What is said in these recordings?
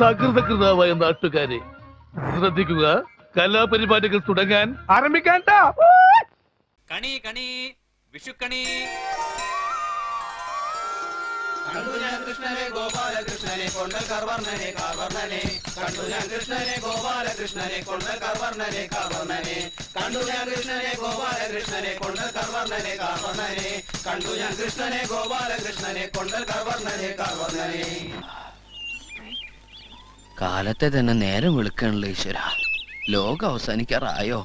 സകൃതകൃതാവായ നാട്ടുകാരെ ശ്രദ്ധിക്കുക, കലാപരിപാടികൾ തുടങ്ങാൻ ആരംഭിക്കാൻ. കണി കണി വിഷുക്കണി. കണ്ടു ഞാൻ കൃഷ്ണനെ ഗോപാലകൃഷ്ണനെ കൊണ്ടൽ കർവർണനെ കാർവർണനെ. കണ്ടു ഞാൻ കൃഷ്ണനെ ഗോപാലകൃഷ്ണനെ കൊണ്ടൽ കർവർണനെ കാർവർണനെ. കണ്ടു ഞാൻ കൃഷ്ണനെ ഗോപാലകൃഷ്ണനെ കൊണ്ടൽ കർവർണനെ കാർവർണനെ. കണ്ടു ഞാൻ കൃഷ്ണനെ ഗോപാലകൃഷ്ണനെ കൊണ്ടൽ കർവർണനെ കാർവർണനെ. കാലത്തെ തന്നെ നേരം വിളിക്കണല്ലോ ഈശ്വര. ലോകം അവസാനിക്കാറായോ?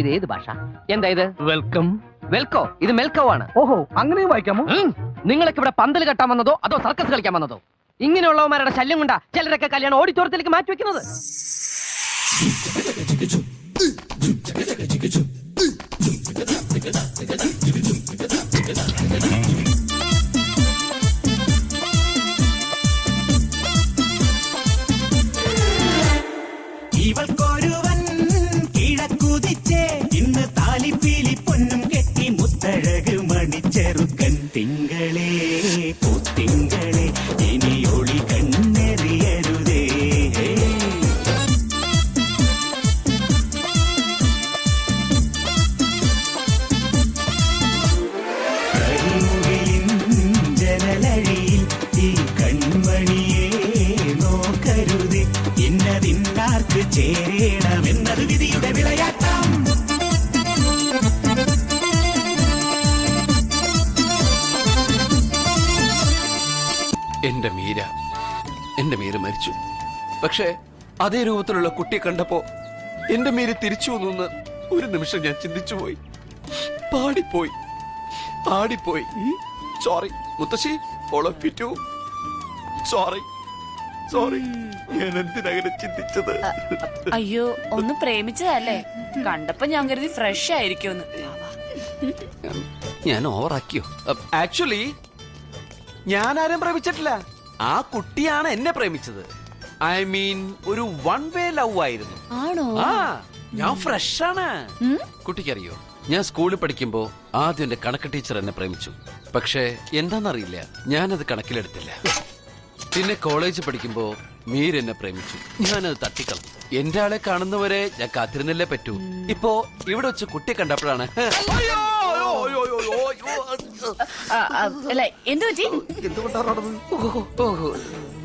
ഇത് ഏത് ഭാഷ? എന്താ ഇത്? വെൽക്കം. വെൽക്കോ? ഇത് മെൽക്കോ ആണ്. ഓഹോ, അങ്ങനെ വായിക്കാമോ? നിങ്ങൾക്ക് ഇവിടെ പന്തൽ കെട്ടാൻ വന്നതോ അതോ സർക്കസ് കളിക്കാൻ വന്നതോ? ഇങ്ങനെയുള്ളവന്മാരുടെ ശല്യം കൊണ്ടാ ചിലരൊക്കെ കല്യാണം ഓഡിറ്റോറിയത്തിലേക്ക് മാറ്റി വെക്കുന്നത്. ഇവൾക്കൊരുവൻ കിഴക്കുതിച്ചേ ഇന്ന് താലിപ്പീലി പൊന്നും കെട്ടി മുത്തഴക് മണിച്ചെറുക്കൻ. തിങ്കളേ പൂത്തിങ്കളെ ഇനി ഒളി കണ്ണെറിയരുതേ. കരിമുകിലിൻ ജനലഴിയിൽ ഈ കൺമണിയെ നോക്കരുതേ. ഇന്നതിന്നാർക്ക് ചേരണമെന്നത് വിധിയുടെ വിളയാട്ടം. എന്റെ മീര മരിച്ചു. പക്ഷേ അതേ രൂപത്തിലുള്ള കുട്ടിയെ കണ്ടപ്പോ എന്റെ മീര തിരിച്ചു വന്നു ഒരു നിമിഷം ഞാൻ ചിന്തിച്ചുപോയി. പാടിപ്പോയി. സോറി മുത്തശ്ശി, all of you too. Sorry ഞാൻ എന്തിനങ്ങനെ ചിന്തിച്ചത്? അയ്യോ, ഒന്ന് പ്രേമിച്ചതല്ലേ? കണ്ടപ്പോ ഞാൻ കരുതി ഫ്രഷ് ആയിരിക്കും. ഞാൻ ഓവറാക്കിയോ? ആക്ച്വലി ഞാൻ ആരും പ്രേമിച്ചിട്ടില്ല. ആ കുട്ടിയാണ് എന്നെ പ്രേമിച്ചത്. ഐ മീൻ ഒരു വൺ വേ ലവ് ആയിരുന്നു. ആണോ? ആ, ഞാൻ ഫ്രഷ് ആണ്. കുട്ടിക്കറിയോ, ഞാൻ സ്കൂളിൽ പഠിക്കുമ്പോ ആദ്യം എന്റെ കണക്ക് ടീച്ചർ എന്നെ പ്രേമിച്ചു. പക്ഷേ എന്താന്നറിയില്ല, ഞാനത് കണക്കിലെടുത്തില്ല. പിന്നെ കോളേജ് പഠിക്കുമ്പോ മീര എന്നെ പ്രേമിച്ചു. ഞാനത് തട്ടിക്കളഞ്ഞു. എന്റെ ആളെ കാണുന്നവരെ ഞാൻ കാത്തിരുന്നല്ലേ പറ്റൂ. ഇപ്പോ ഇവിടെ വെച്ച് കുട്ടിയെ കണ്ടപ്പോഴാണ്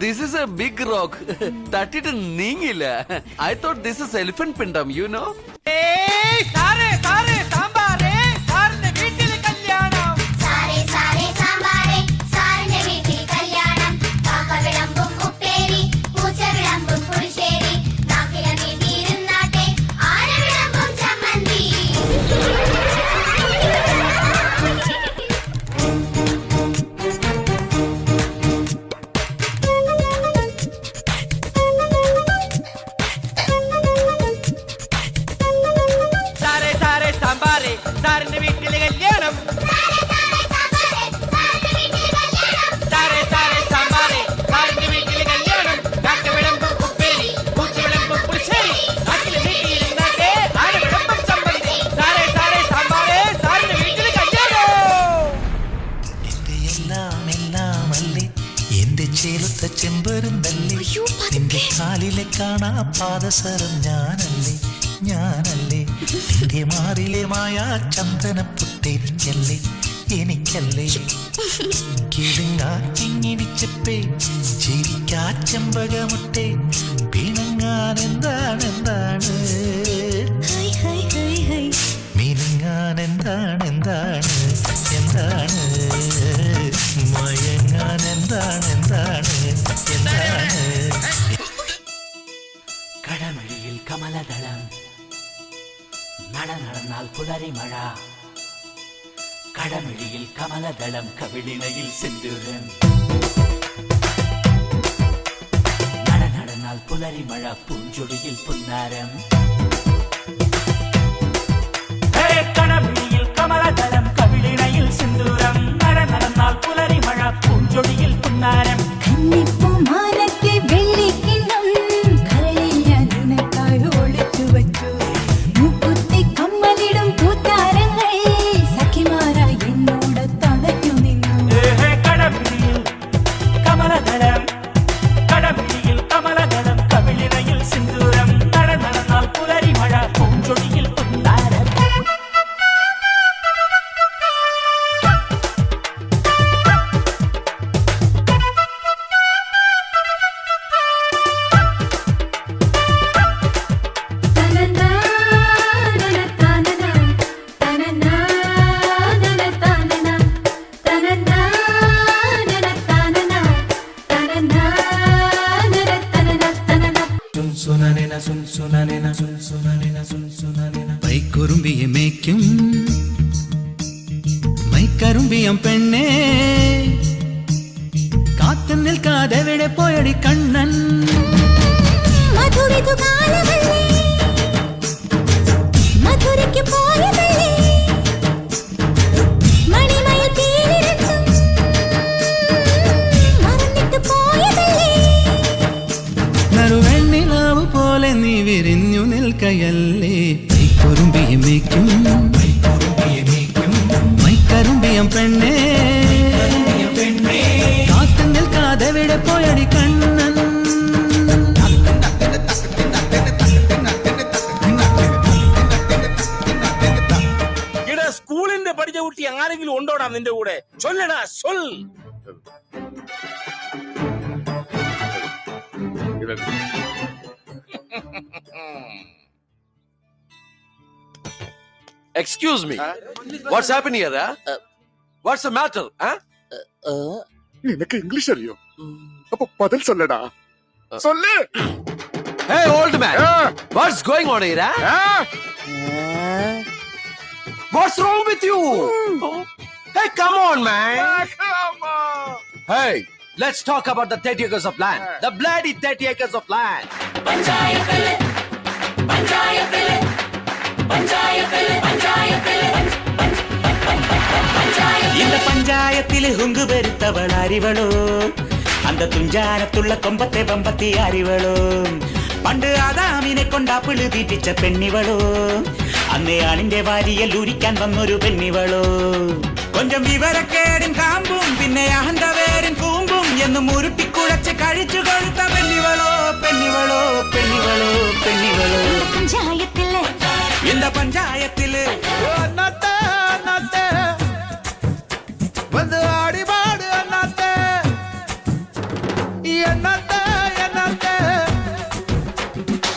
this is a big rock. തട്ടിട്ട് നീങ്ങില്ല. I thought this is elephant പിണ്ടം, യു നോ. ചേലത്തെ ചെമ്പരുന്തല്ലേ നിന്റെ കാലിലെ കാണാ പാദസരം ഞാനല്ലേ നിന്റെ മാറിലെ മായാ ചന്ദന പുട്ടെനിക്കല്ലേ കിടുങ്ങാക്കിങ്ങിണിച്ചപ്പേ ചിരിക്കാ ചെമ്പകമുട്ടെ പിണങ്ങാൻ എന്താണ് മിനുങ്ങാൻ എന്താണ് മയങ്ങാൻ എന്താണ് കടമഴിയിൽ കമലദളം നടന്നാൽ പുലരി മഴ. കടമഴിയിൽ കമലദളം കവിളിണയിൽ സിന്ദൂരം. നടന്നാൽ പുലരി മഴ പൂഞ്ചൊടിയിൽ പുന്നാരം. കടമഴിയിൽ കമലദളം കവിളിണയിൽ സിന്ദൂരം. നടന്നാൽ പുലരി മഴ പൂഞ്ചൊടിയിൽ പുന്നാരം. കന്നിപ്പൂമാനത്തെ വെള്ളിക്കിണ്ണം കരളിൽ ഞാൻ നിനക്കായി ഒളിച്ചു വച്ചു. മൂക്കുത്തി കമ്മലിടും പൂത്താരങ്ങൾ സഖിമാരായി മൈക്കരുമ്പിയം പെണ്ണേ കാത്തു നിൽക്കാതെവിടെ പോയടി കണ്ണൻ മധുരയ്ക്ക് പോയതല്ലേ മണിമയിൽ തീരിരട്ടും മറന്നിട്ട് പോയതല്ലേ നറുവെണ്ണിലാവ് പോലെ നീ വിരിഞ്ഞു നിൽക്കയല്ലേ മൈക്കരുമ്പിയം മേക്കും മൈക്കരുമ്പിയം പെണ്ണേ കാത്തു നിൽക്കാതെവിടെ പോയടി കണ്ണൻ സ്കൂളിന്റെ പഠിച്ച കുട്ടി ആരെങ്കിലും ഉണ്ടോടാ നിന്റെ കൂടെ ചൊല്ലടാ സൊൽ excuse me what's happening here what's the matter നിനക്ക് ഇംഗ്ലീഷ് അറിയോ അപ്പൊ പതിൽ സൊല്ലടാ സൊല്ല് Hey old man what's going on here what's wrong with you hey come on man hey let's talk about the 30 acres of land the bloody 30 acres of land இந்த பஞ்சாயத்தில் ஹுங்கு பெருத்தவள் அறிவளோ அந்த துஞ்சானத்துள்ள கொம்பத்தை வம்பத்தி அறிவளோ പണ്ട് ആദാമിനെ കൊണ്ടാപ്പിള് തീറ്റിച്ച പെണ്ണിവളോ അന്നേ ആണിന്റെ വാരിയൽ ഉരിക്കാൻ വന്നൊരു പെണ്ണിവളോ കൊഞ്ചം വിവരക്കേടും കാമ്പും പിന്നെ അഹന്തവേരും കൂമ്പും എന്നും ഉരുട്ടിക്കുഴച്ച് കഴിച്ചു കൊഴുത്ത പെണ്ണിവളോ പെണ്ണിവളോ പെണ്ണിവളോ പെണ്ണിവളോ പഞ്ചായത്തില് இந்த பஞ்சாயத்திല് வந்து ஆடிபாடு அண்ணாத்தே என்னத்தே என்னத்தே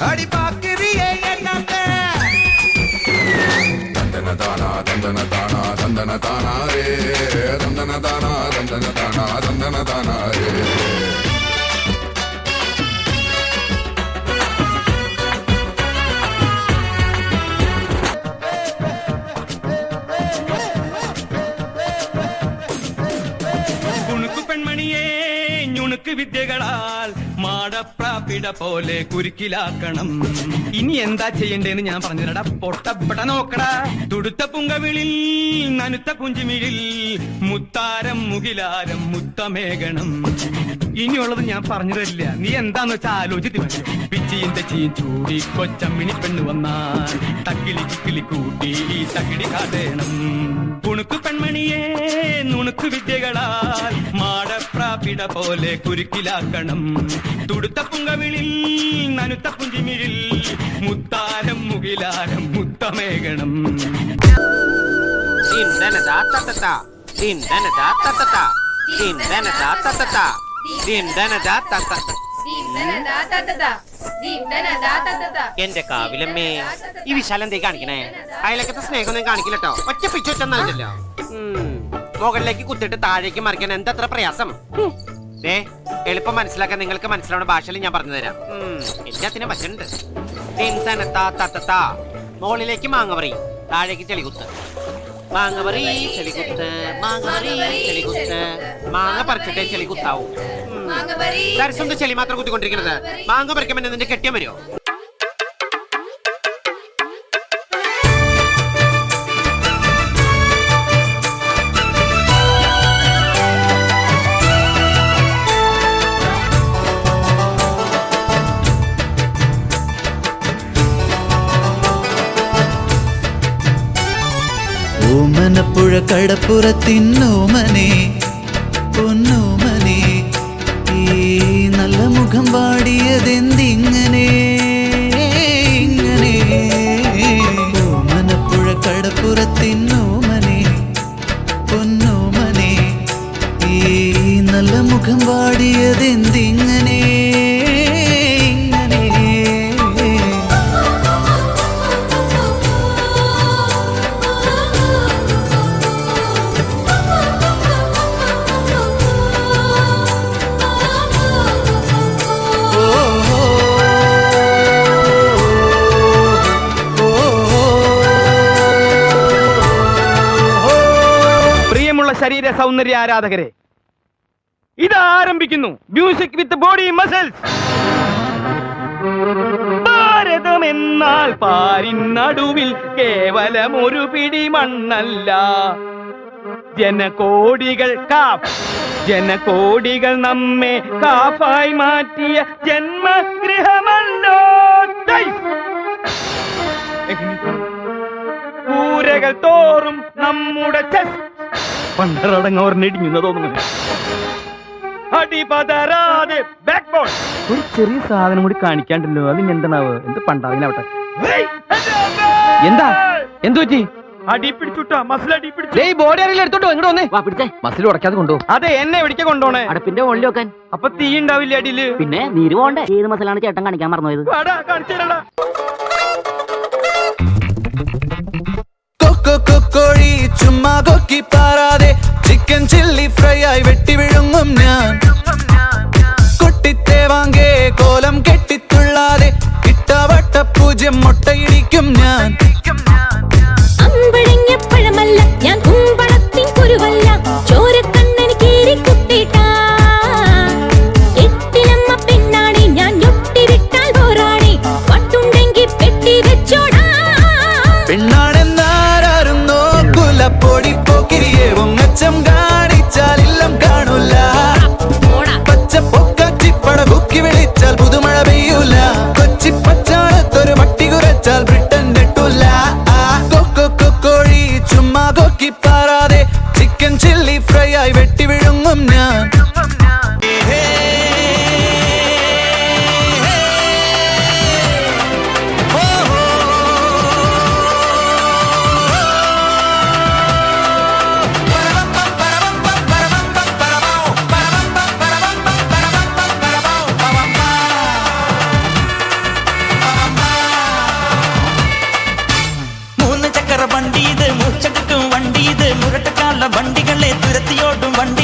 அடி பாக்கிறியே என்னத்தே தந்தன தானா தந்தன தானா தந்தன தானா ரே தந்தன தானா தந்தன தானா தந்தன தானா ரே വിദ്യകളാൽ മാടപ്രാപിട പോലെ കുരുക്കിലാക്കണം. ഇനി എന്താ ചെയ്യണ്ടേന്ന് ഞാൻ പറഞ്ഞുതരടാ. പൊട്ടപ്പെട്ട നോക്കടാ. തുടുത്ത പുങ്കവിളിൽ നനുത്ത പുഞ്ചിമിഴിൽ മുത്താരം മുകിലാരം മുത്തമേകണം. ഇനിയുള്ളത് ഞാൻ പറഞ്ഞു തരില്ല. നീ എന്താന്ന് വെച്ചാൽ ആലോചിച്ച് വരും. പിച്ചിയും തെച്ചിയും ചൂടി കൊച്ചമ്മിണി പെണ്ണ് വന്നാൽ തക്കിളി ചിക്കിളി കൂട്ടി തകിടി കാട്ടേണം. കുണുക്കു പെൺമണിയെ നുണുക്കു വിദ്യകളാൽ മാടപ്രാപിട പോലെ കുരുക്കിലാക്കണം. തുടുത്ത പുങ്കവിളിൽ നനുത്ത പുഞ്ചിമിഴിൽ മുത്താരം മുകിലാരം മുത്തമേകണം. എന്റെ കാവിലമ്മേ, ഈ വിശാലം എന്തേ കാണിക്കണേ? അയലക്കത്തെ സ്നേഹമൊന്നും കാണിക്കില്ലട്ടോ. ഒറ്റ പിച്ചൊറ്റ നൽകല്ലോ. മുകളിലേക്ക് കുത്തിട്ട് താഴേക്ക് മറിക്കാൻ എന്തത്ര പ്രയാസം. എളുപ്പം മനസ്സിലാക്കാൻ നിങ്ങൾക്ക് മനസ്സിലാവുന്ന ഭാഷയിൽ ഞാൻ പറഞ്ഞു തരാം. എന്റെ അതിനെ പറ്റുന്നുണ്ട്. മുകളിലേക്ക് മാങ്ങപറി, താഴേക്ക് ചെളികുത്ത്. മാങ്ങപറി ചെളികുത്ത്, മാങ്ങപറി ചെളികുത്ത്. മാങ്ങ പറിച്ചിട്ടേ ചെളികുത്താവൂ. ദർശനം ചെളി മാത്രം കുത്തിക്കൊണ്ടിരിക്കുന്നത്. മാങ്ങ പറിക്കുമ്പോൾ നിന്റെ കെട്ടിയം വരുമോ? ഓമനപ്പുഴ കടപ്പുറത്തിന്നോമനെ പൊന്നോമനെ, ഈ നല്ല മുഖം പാടിയതെന്തിങ്ങനെ ഇങ്ങനെ. ഓമനപ്പുഴ കടപ്പുറത്തിന്നോമനെ പൊന്നോമനെ, ഈ നല്ല മുഖം പാടിയതെന്തിങ്ങനെ ഇങ്ങനെ. പ്രിയമുള്ള ശരീര സൗന്ദര്യ ആരാധകരെ, ഇത് ആരംഭിക്കുന്നു മ്യൂസിക് വിത്ത് ബോഡി മസിൽസ്. ഭാരതം എന്നാൽ പാരിൻ നടുവിൽ കേവലം ഒരു പിടി മണ്ണല്ല, ജനകോടികൾ ജനകോടികൾ നമ്മെ കാഫായി മാറ്റിയ ജന്മഗൃഹമല്ലോ. കൂരകൾ തോറും നമ്മുടെ പണ്ടറടങ്ങോർന്നിടിഞ്ഞു തോന്നുന്നു. അടിപതരാതെ ബാക്ക് ബോൺ. ഒരു ചെറിയ സാധനം കൂടി കാണിക്കാണ്ടല്ലോ, അതിന് എന്താണാവ്? എന്ത് പണ്ടാവിനാവട്ടെ. എന്താ എന്തു പറ്റി? അടി പിടിച്ചുട്ടാ, മസിൽ അടി പിടിച്ചു. ബോഡി അറിയില്ല, എടുത്തോട്ടോ ഇങ്ങോട്ട് വന്നേ. പിടിച്ചേ, മസിൽ ഉടക്കാതെ കൊണ്ടോ. അതെ, എന്നെ എവിടേക്ക് കൊണ്ടോണേ? അടുപ്പിന്റെ മുകളിൽ വെക്കാൻ. അപ്പൊ തീ ഉണ്ടാവില്ല അടിയില്? പിന്നെ നീര് പോണ്ടേ? ഏത് മസിലാണ് ചേട്ടൻ കാണിക്കാൻ മറന്നുപോയത്? കാണിച്ചു. കോഴി ചുമ്മാ കൊക്കി പാറാതെ ചിക്കൻ ചില്ലി ഫ്രൈ ആയി വെട്ടി വിഴുങ്ങും ഞാൻ. കുട്ടിത്തേവാങ്കേ കോലം കെട്ടിത്തുള്ളാതെ ഇട്ടവട്ട പൂജ്യം മുട്ടയിടിക്കും ഞാൻ. അമ്പഴങ്ങപ്പഴമല്ല ഞാൻ, കുമ്പളത്തിൻ കുരുവല്ല, ചോരക്കണ്ണന് കീറി കുത്തിട്ടാ. എട്ടിലമ്മ പെണ്ണാണി ഞാൻ, ഞൊട്ടിവിട്ടാൽ പോരാണി, പട്ടുണ്ടെങ്കിൽ പെട്ടി വെച്ചോടാ. പെണ്ണാണെന്നാരും നോക്കൂല, പൊടി പോക്കിരിയെ ഒങ്ങച്ചം കാണിച്ചാലില്ലം കാണൂല. പച്ച പൊക്കാച്ചിപ്പട ബുക്കി വിളിച്ചാൽ പുതുമഴ പെയ്യൂല. കൊച്ചി പച്ചാളത്തൊരു മട്ടി കുറച്ചാൽ ബ്രിട്ടൻ നെട്ടൂല. കോഴി ചുമ്മാ കൊക്കി പാറാതെ ചിക്കൻ ചില്ലി ഫ്രൈ ആയി വെട്ടി വിഴുങ്ങും ഞാൻ. വണ്ടി ഇത് മുച്ചടുക്കും വണ്ടി ഇത് മുരട്ടക്കാല വണ്ടികളെ തുരത്തിയോടും വണ്ടി